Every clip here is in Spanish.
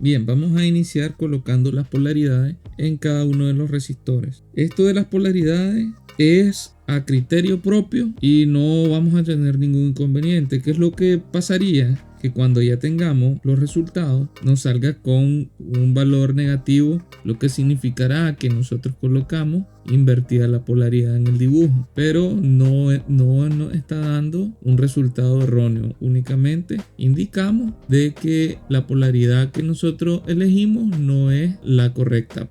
Bien, vamos a iniciar colocando las polaridades en cada uno de los resistores. Esto de las polaridades es a criterio propio y no vamos a tener ningún inconveniente. ¿Qué es lo que pasaría? Que cuando ya tengamos los resultados nos salga con un valor negativo, lo que significará que nosotros colocamos invertida la polaridad en el dibujo, pero no está dando un resultado erróneo. Únicamente indicamos de que la polaridad que nosotros elegimos no es la correcta.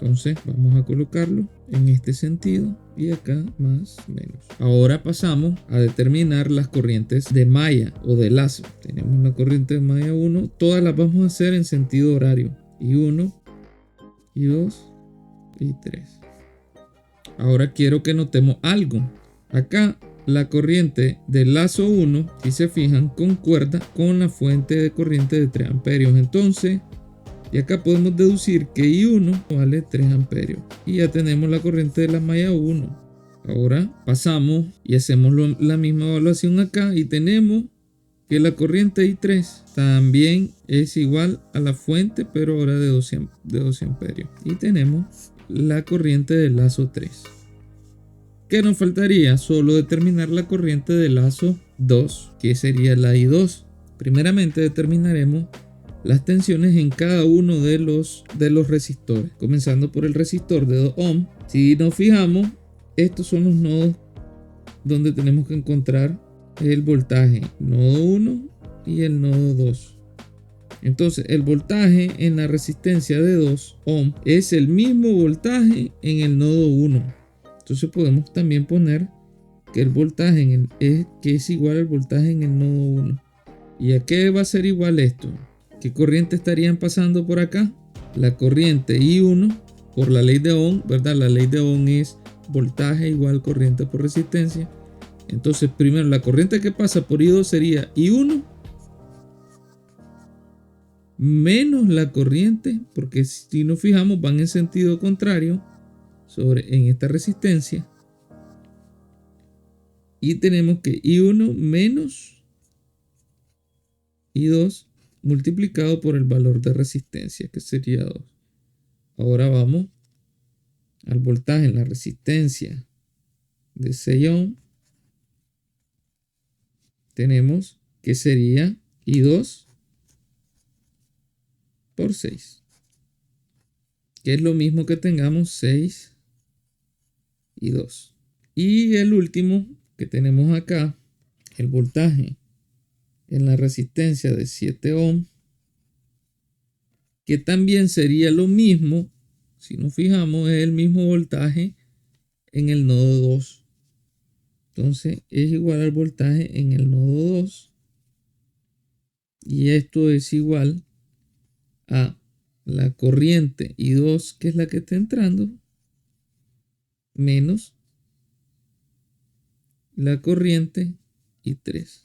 Entonces vamos a colocarlo en este sentido y acá más o menos. Ahora pasamos a determinar las corrientes de malla o de lazo. Tenemos la corriente de malla 1, todas las vamos a hacer en sentido horario. Y 1, y 2, y 3. Ahora quiero que notemos algo. Acá la corriente del lazo 1, si se fijan, concuerda con la fuente de corriente de 3 amperios. Entonces, y acá podemos deducir que I1 vale 3 amperios. Y ya tenemos la corriente de la malla 1. Ahora pasamos y hacemos la misma evaluación acá y tenemos que la corriente I3 también es igual a la fuente, pero ahora de 12 amperios. Y tenemos la corriente del lazo 3. ¿Qué nos faltaría? Solo determinar la corriente del lazo 2, que sería la I2. Primeramente determinaremos las tensiones en cada uno de los resistores, comenzando por el resistor de 2 ohm. Si nos fijamos, estos son los nodos donde tenemos que encontrar el voltaje, nodo 1 y el nodo 2. Entonces el voltaje en la resistencia de 2 ohm es el mismo voltaje en el nodo 1. Entonces podemos también poner que el voltaje que es igual al voltaje en el nodo 1. ¿Y a qué va a ser igual esto? ¿Qué corriente estarían pasando por acá? La corriente I1 por la ley de Ohm, ¿verdad? La ley de Ohm es voltaje igual corriente por resistencia. Entonces primero la corriente que pasa por I2 sería I1 menos la corriente, porque si nos fijamos van en sentido contrario en esta resistencia. Y tenemos que I1 menos I2 multiplicado por el valor de resistencia, que sería 2. Ahora vamos al voltaje en la resistencia de 6 ohm. Tenemos que sería I2 por 6, que es lo mismo que tengamos 6 y 2. Y el último que tenemos acá, el voltaje en la resistencia de 7 ohm, que también sería lo mismo, si nos fijamos, es el mismo voltaje en el nodo 2. Entonces es igual al voltaje en el nodo 2. Y esto es igual a la corriente I2, que es la que está entrando, menos la corriente I3.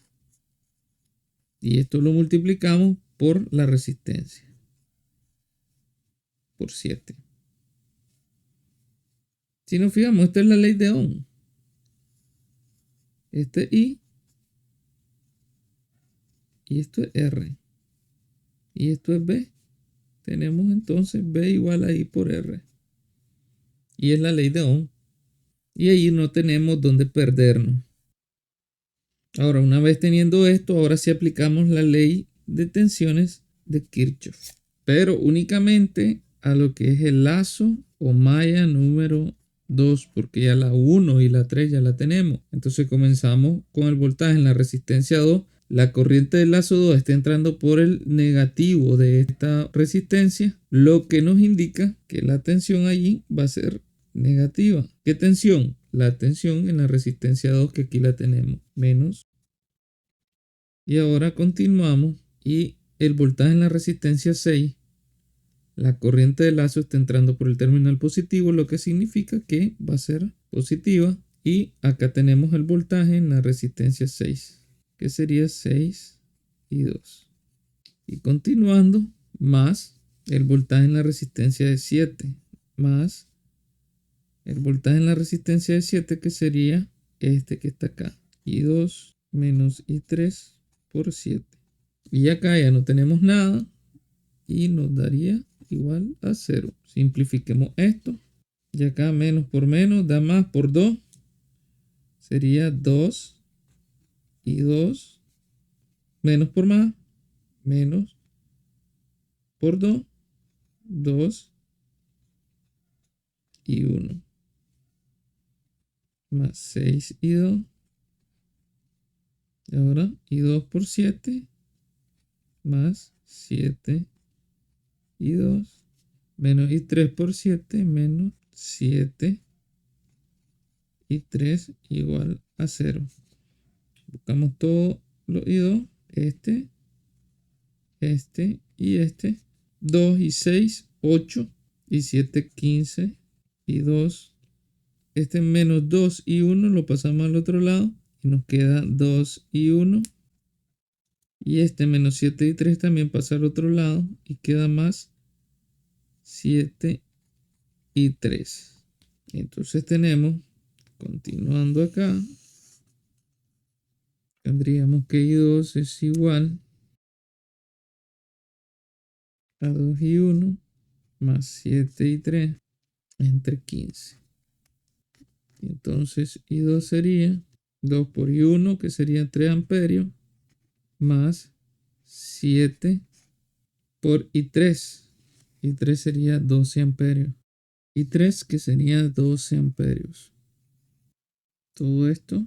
Y esto lo multiplicamos por la resistencia, por 7. Si nos fijamos, esta es la ley de Ohm. Este es I y esto es R. Y esto es B. Tenemos entonces B igual a I por R. Y es la ley de Ohm. Y ahí no tenemos dónde perdernos. Ahora, una vez teniendo esto, ahora sí aplicamos la ley de tensiones de Kirchhoff, pero únicamente a lo que es el lazo o malla número 2, porque ya la 1 y la 3 ya la tenemos. Entonces comenzamos con el voltaje en la resistencia 2. La corriente del lazo 2 está entrando por el negativo de esta resistencia, lo que nos indica que la tensión allí va a ser negativa. ¿Qué tensión? La tensión en la resistencia 2, que aquí la tenemos, menos. Y ahora continuamos y el voltaje en la resistencia 6, la corriente de lazo está entrando por el terminal positivo, lo que significa que va a ser positiva. Y acá tenemos el voltaje en la resistencia 6, que sería 6 y 2. Y continuando, más el voltaje en la resistencia de 7, más el voltaje en la resistencia de 7, que sería este que está acá. I2 menos I3 por 7. Y acá ya no tenemos nada. y nos daría igual a 0. Simplifiquemos esto. Y acá menos por menos da más por 2. Sería 2 y 2. Menos por más. Menos por 2. 2 y 1. Más 6 y 2. Y ahora y 2 por 7. Más 7 y 2. Menos y 3 por 7. Menos 7 y 3 igual a 0. Buscamos todos los y 2. Este y este. 2 y 6, 8 y 7, 15 y 2. Este menos 2 y 1 lo pasamos al otro lado y nos queda 2 y 1. Y este menos 7 y 3 también pasa al otro lado y queda más 7 y 3. Entonces tenemos, continuando acá, tendríamos que y2 es igual a 2 y 1 más 7 y 3 entre 15. Entonces I2 sería 2 por I1, que sería 3 amperios, más 7 por I3. I3 sería 12 amperios. I3 que sería 12 amperios. Todo esto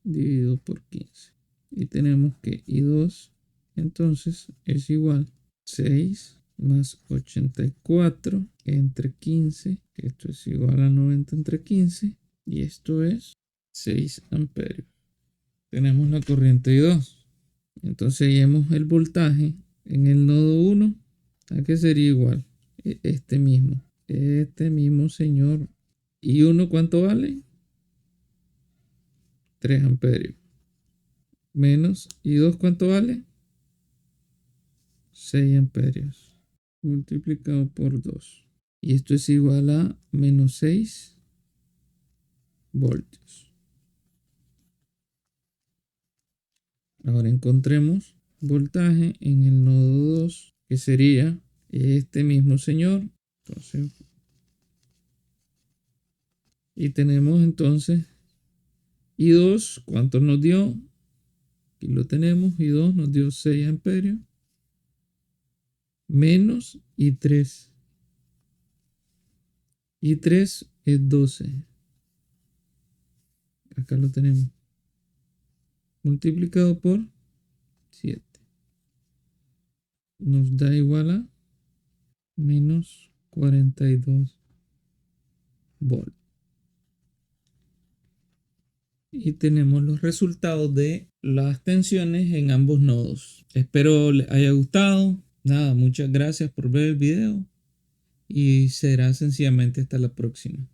dividido por 15. Y tenemos que I2 entonces es igual 6 más 84 entre 15. Esto es igual a 90 entre 15. Y esto es 6 amperios. Tenemos la corriente I2. Entonces hallemos el voltaje en el nodo 1. ¿A qué sería igual? Este mismo señor. ¿Y1 cuánto vale? 3 amperios. Menos ¿y2 cuánto vale? 6 amperios. Multiplicado por 2. Y esto es igual a menos 6 voltios. Ahora encontremos voltaje en el nodo 2, que sería este mismo señor. Entonces, y tenemos entonces I2, ¿cuánto nos dio? Aquí lo tenemos, I2 nos dio 6 amperios. Menos I3. I3 es 12. Acá lo tenemos. Multiplicado por 7. Nos da igual a menos 42 volts. Y tenemos los resultados de las tensiones en ambos nodos. Espero les haya gustado. Nada, muchas gracias por ver el video y será sencillamente hasta la próxima.